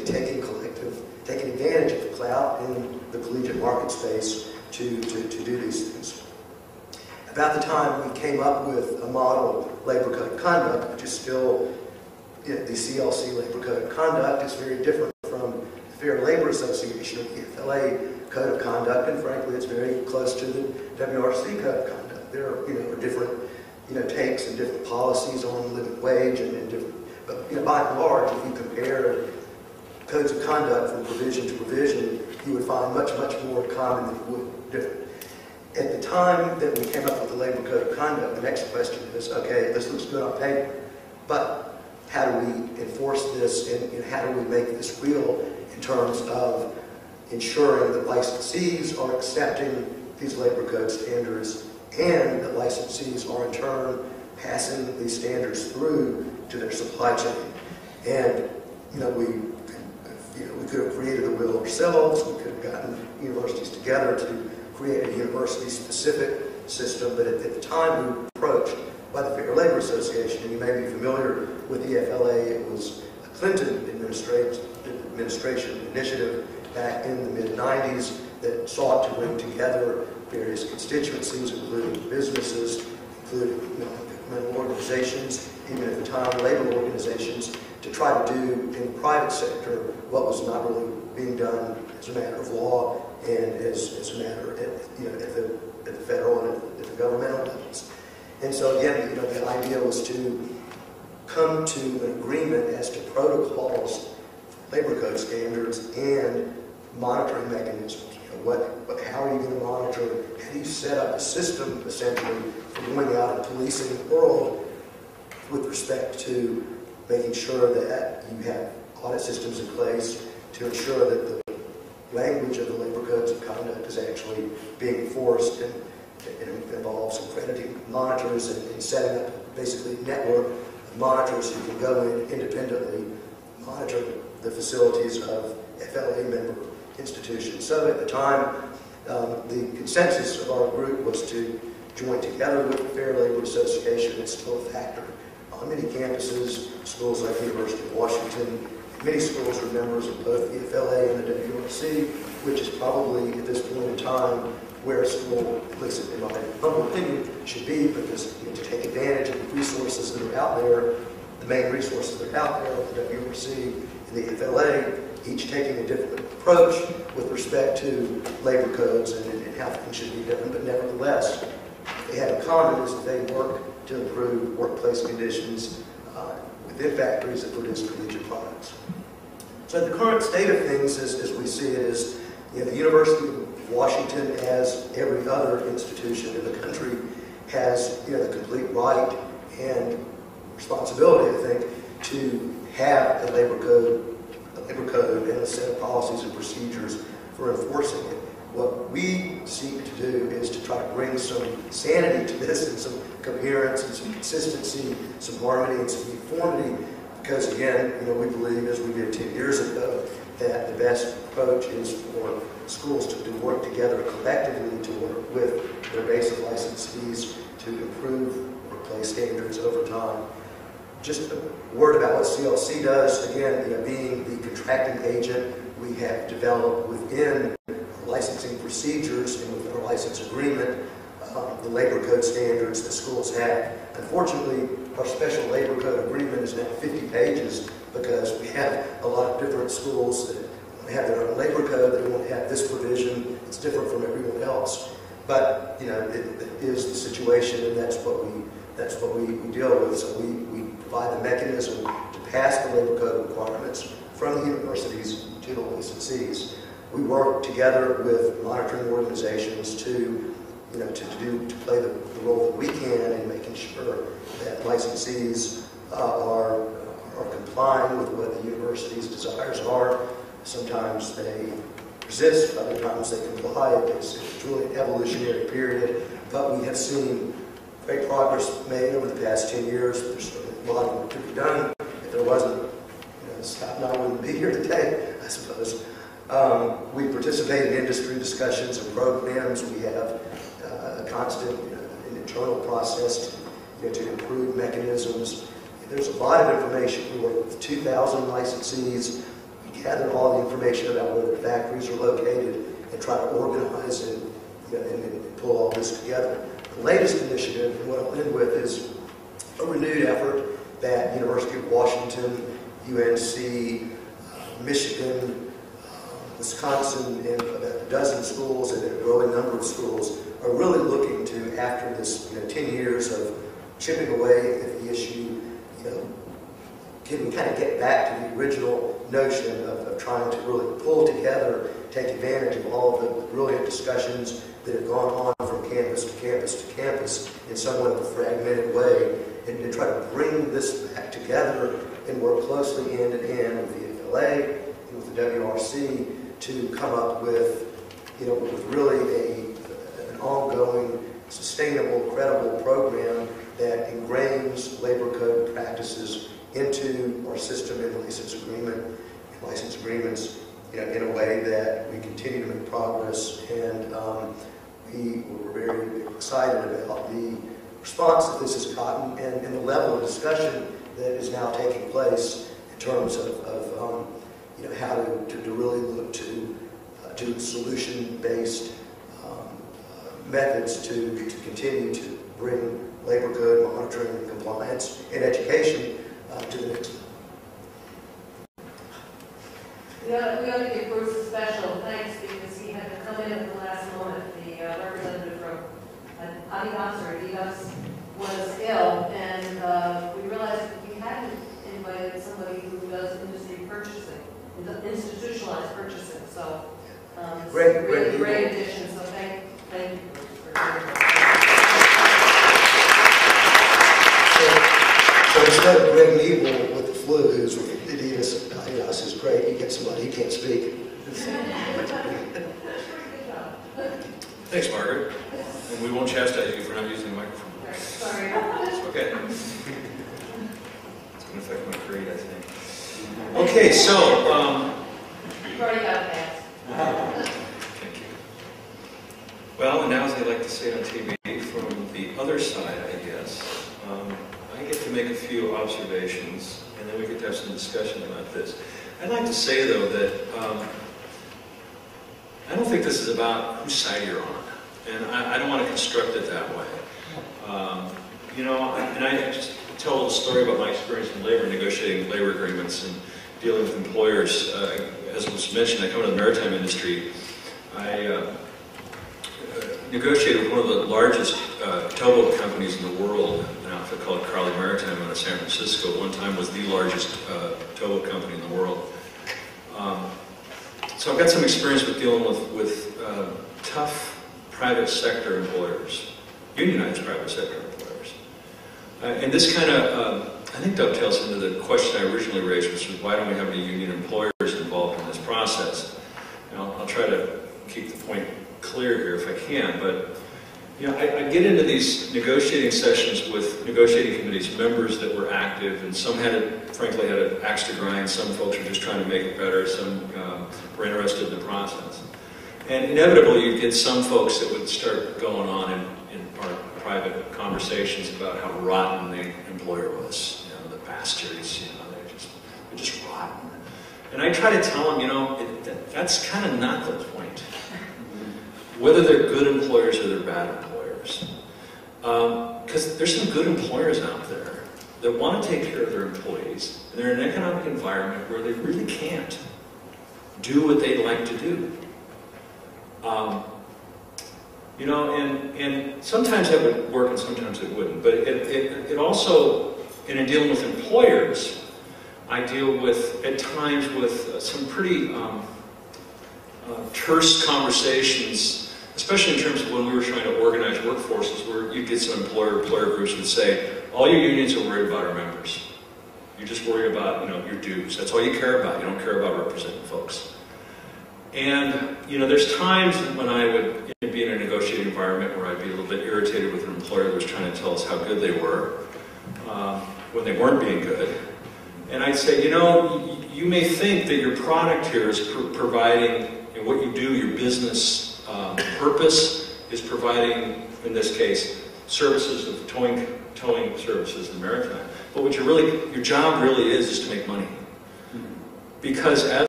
taking advantage of the clout in the collegiate market space to do these things. About the time we came up with a model labor code of conduct, which is still the CLC labor code of conduct, is very different from the Fair Labor Association, the FLA code of conduct, and frankly, it's very close to the WRC code of conduct. There are different takes and different policies on living wage and different, but by and large, if you compare codes of conduct from provision to provision, you would find much more common than you would different. At the time that we came up with the labor code of conduct, the next question is, okay, this looks good on paper, but how do we enforce this, and how do we make this real in terms of ensuring that licensees are accepting these labor code standards and that licensees are in turn passing these standards through to their supply chain. And we could have created the wheel ourselves. We could have gotten universities together to create a university-specific system. But at the time we were approached by the Fair Labor Association, and you may be familiar with the FLA. It was a Clinton administration initiative back in the mid-90s that sought to bring together various constituencies, including businesses, including governmental organizations, even at the time labor organizations, to try to do in the private sector what was not really being done as a matter of law and as a matter at the federal and at the governmental levels. And so again, the idea was to come to an agreement as to protocols, labor code standards, and monitoring mechanisms. How are you going to monitor? How do you set up a system, essentially, for going out and policing the world with respect to making sure that you have audit systems in place to ensure that the language of the labor codes of conduct is actually being enforced, and it involves accrediting monitors and setting up basically a network of monitors who can go in independently, monitor the facilities of FLA member institutions. So at the time, the consensus of our group was to join together with the Fair Labor Association. It's still a factor on many campuses, schools like the University of Washington. Many schools are members of both the FLA and the WRC, which is probably at this point in time where a school, at least in my humble opinion, should be, because to take advantage of the resources that are out there, the main resources that are out there, the WRC and the FLA, each taking a different approach with respect to labor codes and how things should be different, but nevertheless, what they have in common is that they work to improve workplace conditions within factories that produce collegiate products. So the current state of things, as we see it, is the University of Washington, as every other institution in the country, has the complete right and responsibility, I think, to have a labor code and a set of policies and procedures for enforcing it. What we seek to do is to try to bring some sanity to this and some coherence and some consistency, some harmony and some uniformity, because again, we believe, as we did 10 years ago, that the best approach is for schools to work together collectively to work with their basic licensees to improve workplace standards over time. Just a word about what CLC does. Again, being the contracting agent, we have developed within our licensing procedures and within our license agreement the labor code standards that schools have. Unfortunately, our special labor code agreement is now 50 pages because we have a lot of different schools that have their own labor code. They won't have this provision. It's different from everyone else. But it is the situation, and that's what we deal with. So we provide the mechanism to pass the labor code requirements from the universities to the licensees. We work together with monitoring organizations to play the role that we can in making sure that licensees are complying with what the university's desires are. Sometimes they resist, other times they comply. It's truly an evolutionary period, but we have seen great progress made over the past 10 years. There's certainly a lot of work to be done. If there wasn't, Scott and I wouldn't be here today, I suppose. We participate in industry discussions and programs. We have a constant internal process to improve mechanisms. There's a lot of information. We work with 2,000 licensees. We gather all the information about where the factories are located and try to organize and, and pull all this together. The latest initiative, and what I'll end with, is a renewed effort that University of Washington, UNC, Michigan, Wisconsin, and about a dozen schools and a growing number of schools are really looking to, after this 10 years of chipping away at the issue, can we kind of get back to the original notion of trying to really pull together, take advantage of all of the brilliant discussions that have gone on from campus to campus to campus in somewhat of a fragmented way, and try to bring this back together and work closely hand in hand with the FLA and with the WRC to come up with, with really an ongoing, sustainable, credible program that ingrains labor code practices into our system and license agreements, in a way that we continue to make progress. And we were very excited about the response that this has gotten and the level of discussion that is now taking place in terms of how to really look to solution-based methods to continue to bring labor code monitoring and compliance and education to the next level. We ought to give Bruce a special thanks because he had to come in at the last moment. The representative from adidas was ill, and we realized that we hadn't invited somebody who does industry purchasing, institutionalized purchasing. So it's a really great addition. So thank you, Bruce, for doing that. So instead of Gregg Nebel with the flu, who's with adidas is great, you get somebody who can't speak. Thanks, Margaret. And we won't chastise you for not using the microphone. Sorry. It's okay. It's going to affect my grade, I think. Okay, so... You've already got that. Thank you. Well, and now, as they like to say on TV, from the other side, I guess, I get to make a few observations, and then we get to have some discussion about this. I'd like to say, though, that I don't think this is about whose side you're on, and I don't want to construct it that way. And I just tell a little story about my experience in labor, negotiating labor agreements and dealing with employers. As was mentioned, I come to the maritime industry. I negotiated with one of the largest towboat companies in the world, an outfit called Crowley Maritime out of San Francisco. At one time was the largest towboat company in the world. So I've got some experience with dealing with tough private sector employers, unionized private sector employers. And this kind of, I think, dovetails into the question I originally raised, which was why don't we have any union employers involved in this process? I'll try to keep the point clear here if I can, but I get into these negotiating sessions with negotiating committees, members that were active, and some frankly had an axe to grind. Some folks were just trying to make it better. Some were interested in the process. And inevitably, you'd get some folks that would start going on in our private conversations about how rotten the employer was. The bastards, they're just rotten. And I try to tell them, that's kind of not the point. Whether they're good employers or they're bad employers. Because there's some good employers out there that want to take care of their employees, and they're in an economic environment where they really can't do what they'd like to do. And sometimes that would work and sometimes it wouldn't. But it also, in dealing with employers, I deal with, at times, with some pretty terse conversations, especially in terms of when we were trying to organize workforces, where you get some employer groups would say, all your unions are worried about our members. You're just worried about, your dues. That's all you care about. You don't care about representing folks. And, there's times when I would be in a negotiating environment where I'd be a little bit irritated with an employer that was trying to tell us how good they were when they weren't being good. And I'd say, you may think that your product here is providing, what you do, your business purpose is providing, in this case, services of towing services in maritime. But what your job really is to make money. Because as